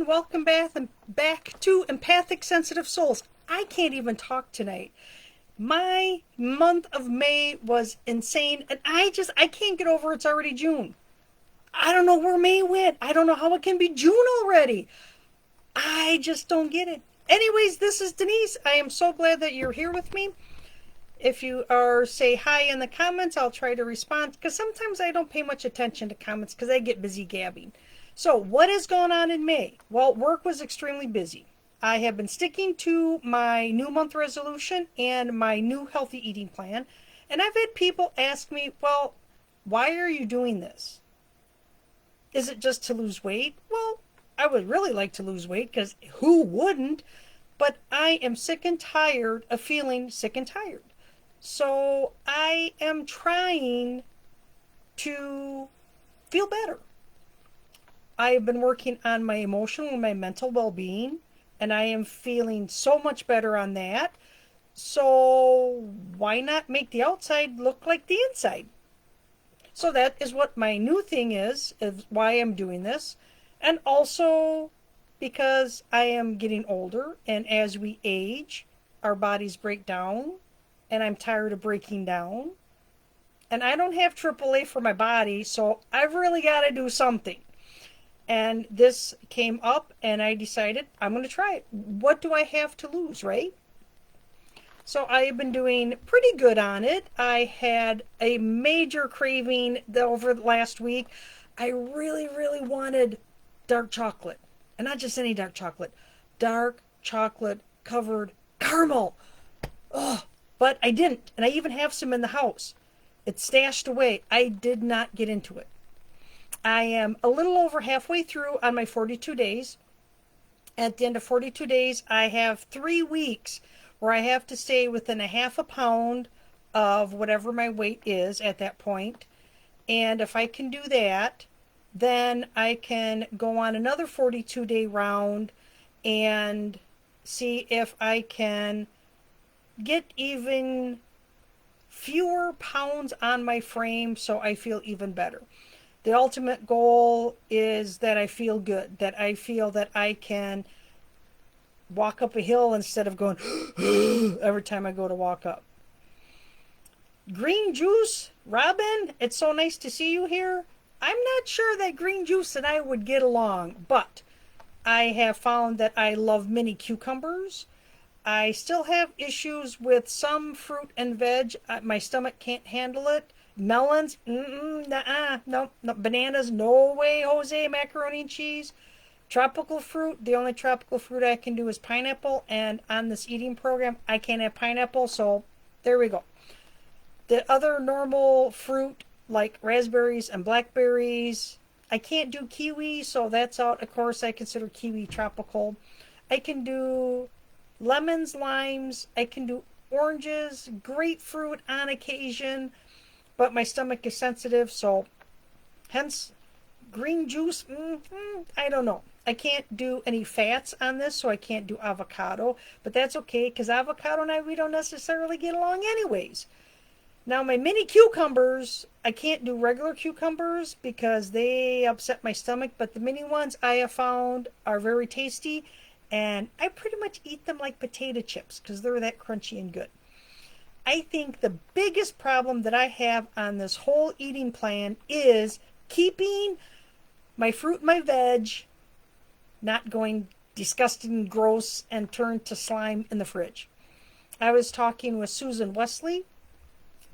everyone. Welcome back to Empathic Sensitive Souls. I can't even talk tonight. My month of May was insane, and I can't get over it's already June. I don't know where May went. I don't know how it can be June already. I just don't get it. Anyways, this is Denise. I am so glad that you're here with me. If you are, say hi in the comments, I'll try to respond because sometimes I don't pay much attention to comments because I get busy gabbing. So, what is going on in May? Well, work was extremely busy. I have been sticking to my new month resolution and my new healthy eating plan. And I've had people ask me, well, why are you doing this? Is it just to lose weight? Well, I would really like to lose weight because who wouldn't? But I am sick and tired of feeling sick and tired. So I am trying to feel better. I have been working on my emotional and my mental well-being, and I am feeling so much better on that. So why not make the outside look like the inside? So that is what my new thing is why I'm doing this. And also because I am getting older, and as we age, our bodies break down, and I'm tired of breaking down. And I don't have AAA for my body, so I've really got to do something. And this came up, and I decided I'm going to try it. What do I have to lose, right? So I have been doing pretty good on it. I had a major craving over the last week. I really, really wanted dark chocolate. And not just any dark chocolate. Dark chocolate covered caramel. Oh, but I didn't. And I even have some in the house. It's stashed away. I did not get into it. I am a little over halfway through on my 42 days. At the end of 42 days, I have 3 weeks where I have to stay within a half a pound of whatever my weight is at that point. And if I can do that, then I can go on another 42-day round and see if I can get even fewer pounds on my frame so I feel even better. The ultimate goal is that I feel good, that I feel that I can walk up a hill instead of going every time I go to walk up. Green juice, Robin, it's so nice to see you here. I'm not sure that green juice and I would get along, but I have found that I love mini cucumbers. I still have issues with some fruit and veg. My stomach can't handle it. Melons, no. Bananas, no way, Jose. Macaroni and cheese. Tropical fruit, the only tropical fruit I can do is pineapple, and on this eating program, I can't have pineapple, so there we go. The other normal fruit, like raspberries and blackberries, I can't do kiwi, so that's out. Of course, I consider kiwi tropical. I can do lemons, limes, I can do oranges, grapefruit on occasion, but my stomach is sensitive, so hence green juice, I don't know. I can't do any fats on this, so I can't do avocado, but that's okay because avocado and we don't necessarily get along anyways. Now my mini cucumbers, I can't do regular cucumbers because they upset my stomach, but the mini ones I have found are very tasty, and I pretty much eat them like potato chips because they're that crunchy and good. I think the biggest problem that I have on this whole eating plan is keeping my fruit and my veg not going disgusting, gross, and turn to slime in the fridge. I was talking with Susan Wesley.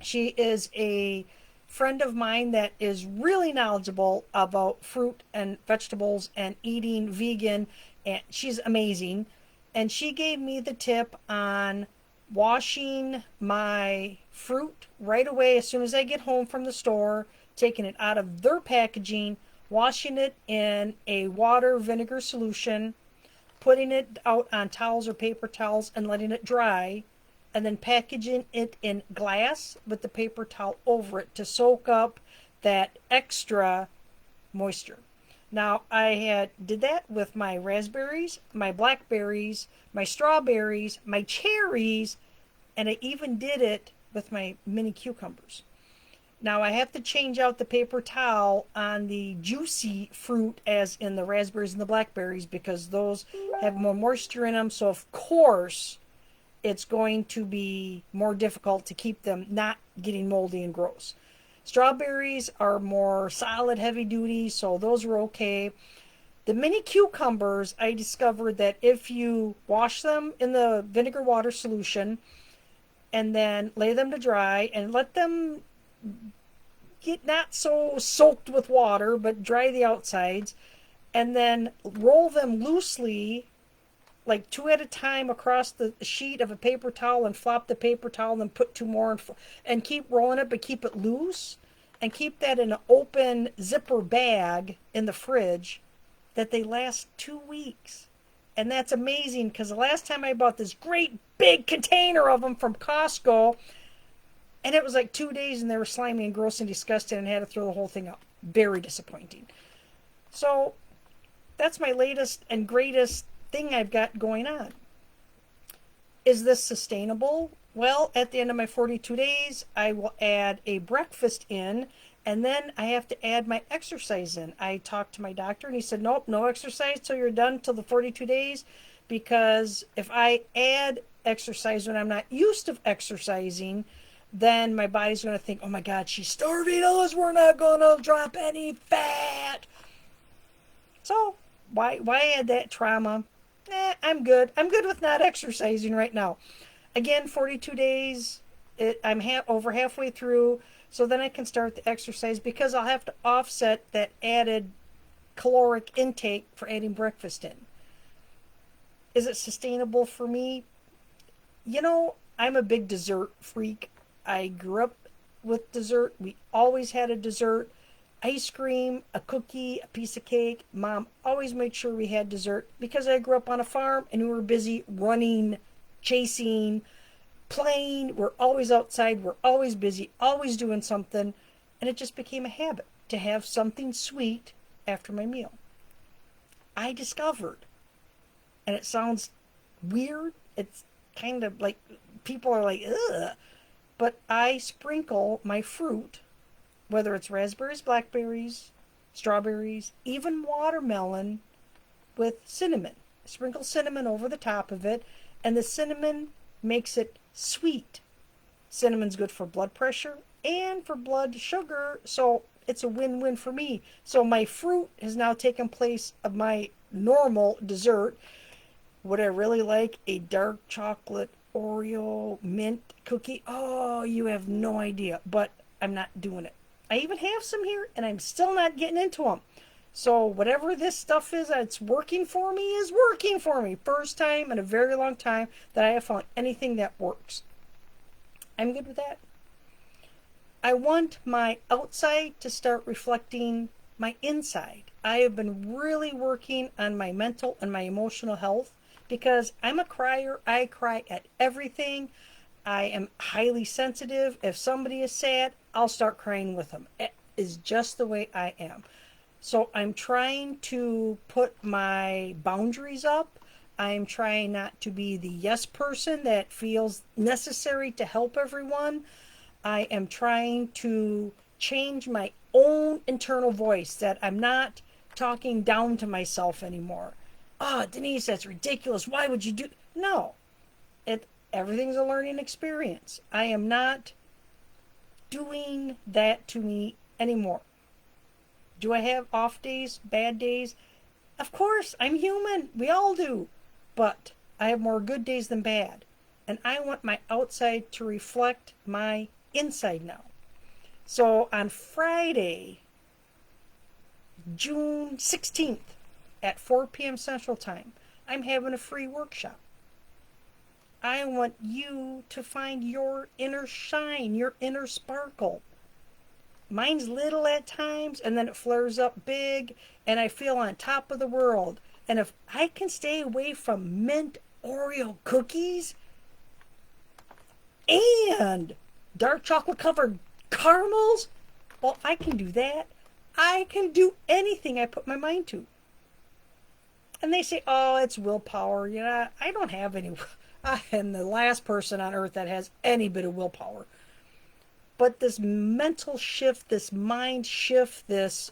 She is a friend of mine that is really knowledgeable about fruit and vegetables and eating vegan, and she's amazing. And she gave me the tip on washing my fruit right away as soon as I get home from the store, taking it out of their packaging, washing it in a water vinegar solution, putting it out on towels or paper towels and letting it dry, and then packaging it in glass with the paper towel over it to soak up that extra moisture. Now I did that with my raspberries, my blackberries, my strawberries, my cherries, and I even did it with my mini cucumbers. Now I have to change out the paper towel on the juicy fruit, as in the raspberries and the blackberries, because those have more moisture in them. So of course it's going to be more difficult to keep them not getting moldy and gross. Strawberries are more solid, heavy duty, so those were okay. The mini cucumbers, I discovered that if you wash them in the vinegar water solution and then lay them to dry and let them get not so soaked with water, but dry the outsides, and then roll them loosely, like two at a time, across the sheet of a paper towel, and flop the paper towel, and then put two more, and keep rolling it, but keep it loose, and keep that in an open zipper bag in the fridge, that they last 2 weeks. And that's amazing, because the last time I bought this great big container of them from Costco, and it was like 2 days, and they were slimy and gross and disgusting, and I had to throw the whole thing out. Very disappointing. So that's my latest and greatest thing I've got going on. Is this sustainable? Well, at the end of my 42 days, I will add a breakfast in, and then I have to add my exercise in. I talked to my doctor, and he said, nope, no exercise till you're done, till the 42 days, because if I add exercise when I'm not used to exercising, then my body's going to think, oh my God, she's starving us. We're not going to drop any fat. So why add that trauma? I'm good. I'm good with not exercising right now. Again, 42 days. I'm over halfway through. So then I can start the exercise, because I'll have to offset that added caloric intake for adding breakfast in. Is it sustainable for me? I'm a big dessert freak. I grew up with dessert. We always had a dessert. Ice cream, a cookie, a piece of cake. Mom always made sure we had dessert, because I grew up on a farm and we were busy running, chasing, playing. We're always outside. We're always busy, always doing something. And it just became a habit to have something sweet after my meal. I discovered, and it sounds weird. It's kind of like people are like, ugh. But I sprinkle my fruit, whether it's raspberries, blackberries, strawberries, even watermelon, with cinnamon. Sprinkle cinnamon over the top of it, and the cinnamon makes it sweet. Cinnamon's good for blood pressure and for blood sugar, so it's a win-win for me. So my fruit has now taken place of my normal dessert. Would I really like a dark chocolate Oreo mint cookie? Oh, you have no idea, but I'm not doing it. I even have some here, and I'm still not getting into them. So whatever this stuff is that's working for me is working for me. First time in a very long time that I have found anything that works. I'm good with that. I want my outside to start reflecting my inside. I have been really working on my mental and my emotional health, because I'm a crier. I cry at everything. I am highly sensitive. If somebody is sad, I'll start crying with them. It is just the way I am. So I'm trying to put my boundaries up. I'm trying not to be the yes person that feels necessary to help everyone. I am trying to change my own internal voice, that I'm not talking down to myself anymore. Oh, Denise, that's ridiculous. Why would you do? No, everything's a learning experience. I am not doing that to me anymore. Do I have off days, bad days? Of course, I'm human. We all do. But I have more good days than bad. And I want my outside to reflect my inside now. So on Friday, June 16th at 4 p.m. Central Time, I'm having a free workshop. I want you to find your inner shine, your inner sparkle. Mine's little at times, and then it flares up big, and I feel on top of the world. And if I can stay away from mint Oreo cookies and dark chocolate covered caramels, well, if I can do that, I can do anything I put my mind to. And they say, oh, it's willpower. I don't have any. I am the last person on earth that has any bit of willpower. But this mental shift, this mind shift, this,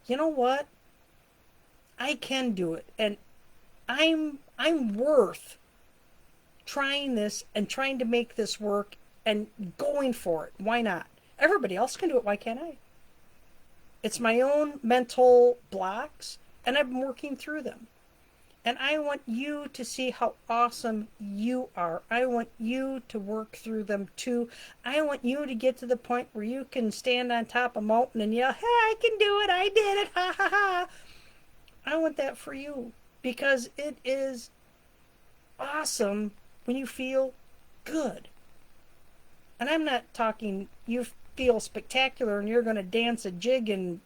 you know what? I can do it. And I'm worth trying this and trying to make this work and going for it. Why not? Everybody else can do it. Why can't I? It's my own mental blocks, and I've been working through them. And I want you to see how awesome you are. I want you to work through them too. I want you to get to the point where you can stand on top of a mountain and yell, "Hey, I can do it. I did it. Ha ha ha." I want that for you because it is awesome when you feel good. And I'm not talking you feel spectacular and you're going to dance a jig and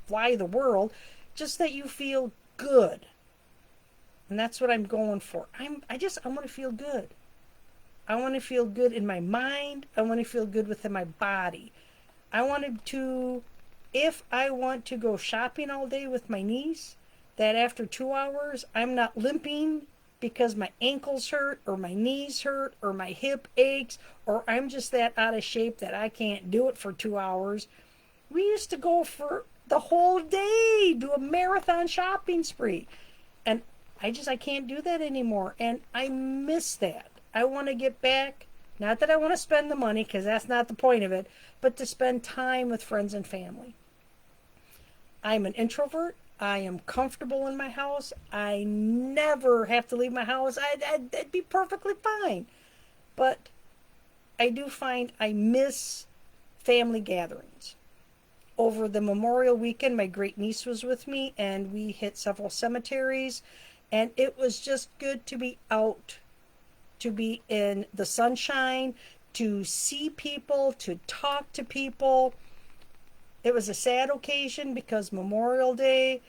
fly the world, just that you feel good. And that's what I'm going for. I want to feel good. I want to feel good in my mind. I want to feel good within my body. I wanted to, if I want to go shopping all day with my niece, that after 2 hours, I'm not limping because my ankles hurt or my knees hurt or my hip aches or I'm just that out of shape that I can't do it for 2 hours. We used to go for the whole day, do a marathon shopping spree. And I can't do that anymore. And I miss that. I want to get back. Not that I want to spend the money, because that's not the point of it, but to spend time with friends and family. I'm an introvert. I am comfortable in my house. I never have to leave my house. I'd be perfectly fine. But I do find I miss family gatherings. Over the Memorial weekend, my great niece was with me, and we hit several cemeteries, and it was just good to be out, to be in the sunshine, to see people, to talk to people. It was a sad occasion because Memorial Day,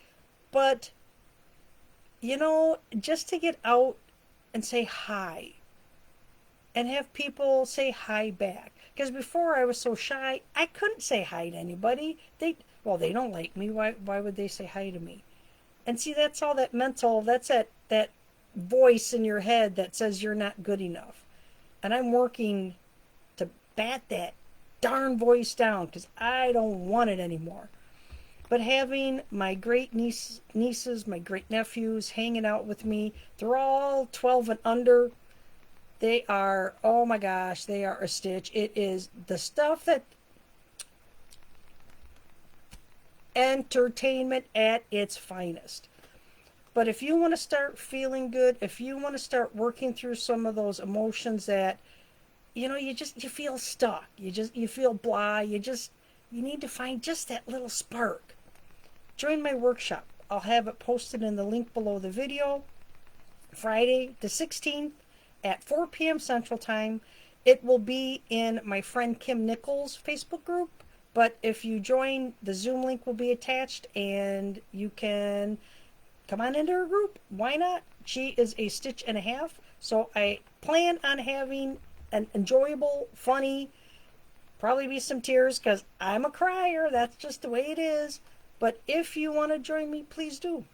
but just to get out and say hi and have people say hi back. Because before I was so shy, I couldn't say hi to anybody. They don't like me. Why would they say hi to me? And see, that's all that mental, that's that voice in your head that says you're not good enough. And I'm working to bat that darn voice down because I don't want it anymore. But having my great nieces, my great nephews hanging out with me, they're all 12 and under. They are, oh my gosh, they are a stitch. It is the stuff that entertainment at its finest. But if you want to start feeling good, if you want to start working through some of those emotions that, you feel stuck, you feel blah, you need to find just that little spark. Join my workshop. I'll have it posted in the link below the video. Friday the 16th at 4 p.m. Central Time. It will be in my friend Kim Nichols' Facebook group. But if you join, the Zoom link will be attached and you can come on into her group. Why not? She is a stitch and a half. So I plan on having an enjoyable, funny, probably be some tears because I'm a crier. That's just the way it is. But if you want to join me, please do.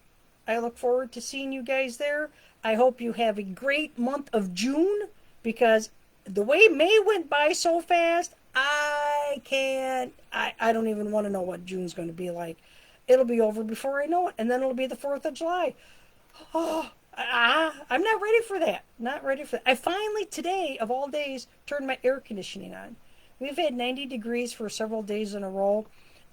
I look forward to seeing you guys there. I hope you have a great month of June because the way May went by so fast, I don't even want to know what June's going to be like. It'll be over before I know it, and then it'll be the 4th of July. Oh, I'm not ready for that. Not ready for that. I finally, today, of all days, turned my air conditioning on. We've had 90 degrees for several days in a row.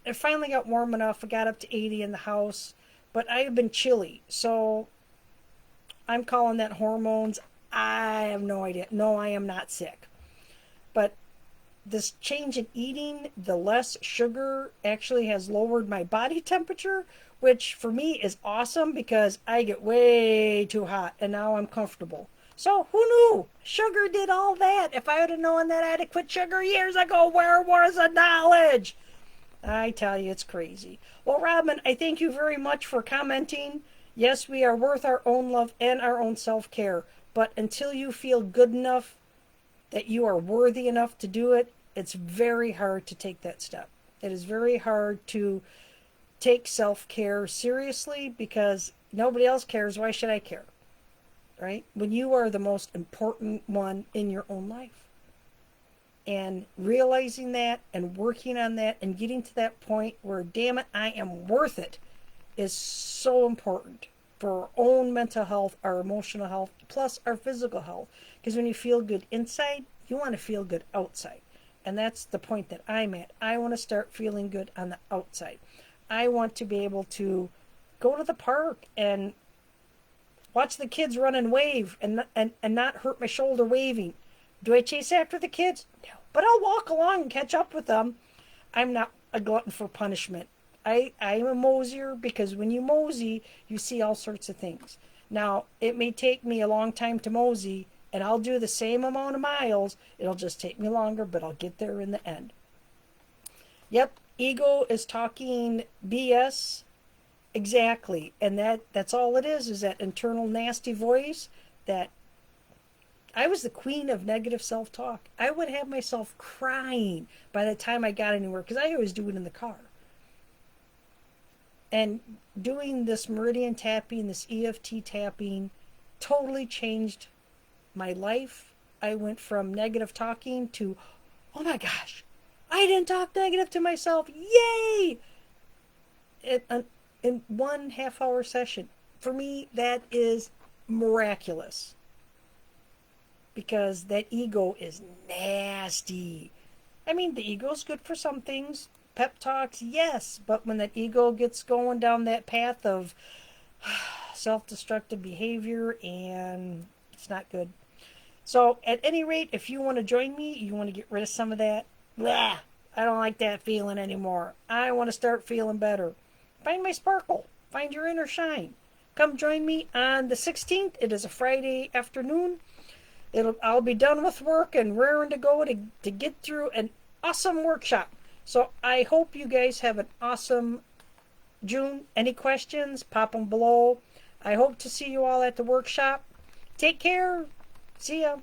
It finally got warm enough. I got up to 80 in the house, but I have been chilly, so I'm calling that hormones. I have no idea. No, I am not sick. But this change in eating, the less sugar, actually has lowered my body temperature, which for me is awesome because I get way too hot and now I'm comfortable. So who knew? Sugar did all that. If I would have known that I had to quit sugar years ago, where was the knowledge? I tell you, it's crazy. Well, Robin, I thank you very much for commenting. Yes, we are worth our own love and our own self-care. But until you feel good enough that you are worthy enough to do it, it's very hard to take that step. It is very hard to take self-care seriously because nobody else cares. Why should I care? Right? When you are the most important one in your own life. And realizing that and working on that and getting to that point where, damn it, I am worth it is so important for our own mental health, our emotional health, plus our physical health. Because when you feel good inside, you want to feel good outside. And that's the point that I'm at. I want to start feeling good on the outside. I want to be able to go to the park and watch the kids run and wave and not hurt my shoulder waving. Do I chase after the kids? No. But I'll walk along and catch up with them. I'm not a glutton for punishment. I'm a mosier because when you mosey, you see all sorts of things. Now, it may take me a long time to mosey, and I'll do the same amount of miles. It'll just take me longer, but I'll get there in the end. Yep, ego is talking BS. Exactly. And that's all it is that internal nasty voice that I was the queen of negative self-talk. I would have myself crying by the time I got anywhere because I always do it in the car. And doing this meridian tapping, this EFT tapping, totally changed my life. I went from negative talking to, oh my gosh, I didn't talk negative to myself. Yay! In 1.5 hour session. For me, that is miraculous. Because that ego is nasty. I mean, the ego's good for some things. Pep talks, yes. But when that ego gets going down that path of self-destructive behavior, and it's not good. So, at any rate, if you want to join me, you want to get rid of some of that, blah, I don't like that feeling anymore. I want to start feeling better. Find my sparkle. Find your inner shine. Come join me on the 16th. It is a Friday afternoon. I'll be done with work and raring to go to get through an awesome workshop. So I hope you guys have an awesome June. Any questions? Pop them below. I hope to see you all at the workshop. Take care. See ya.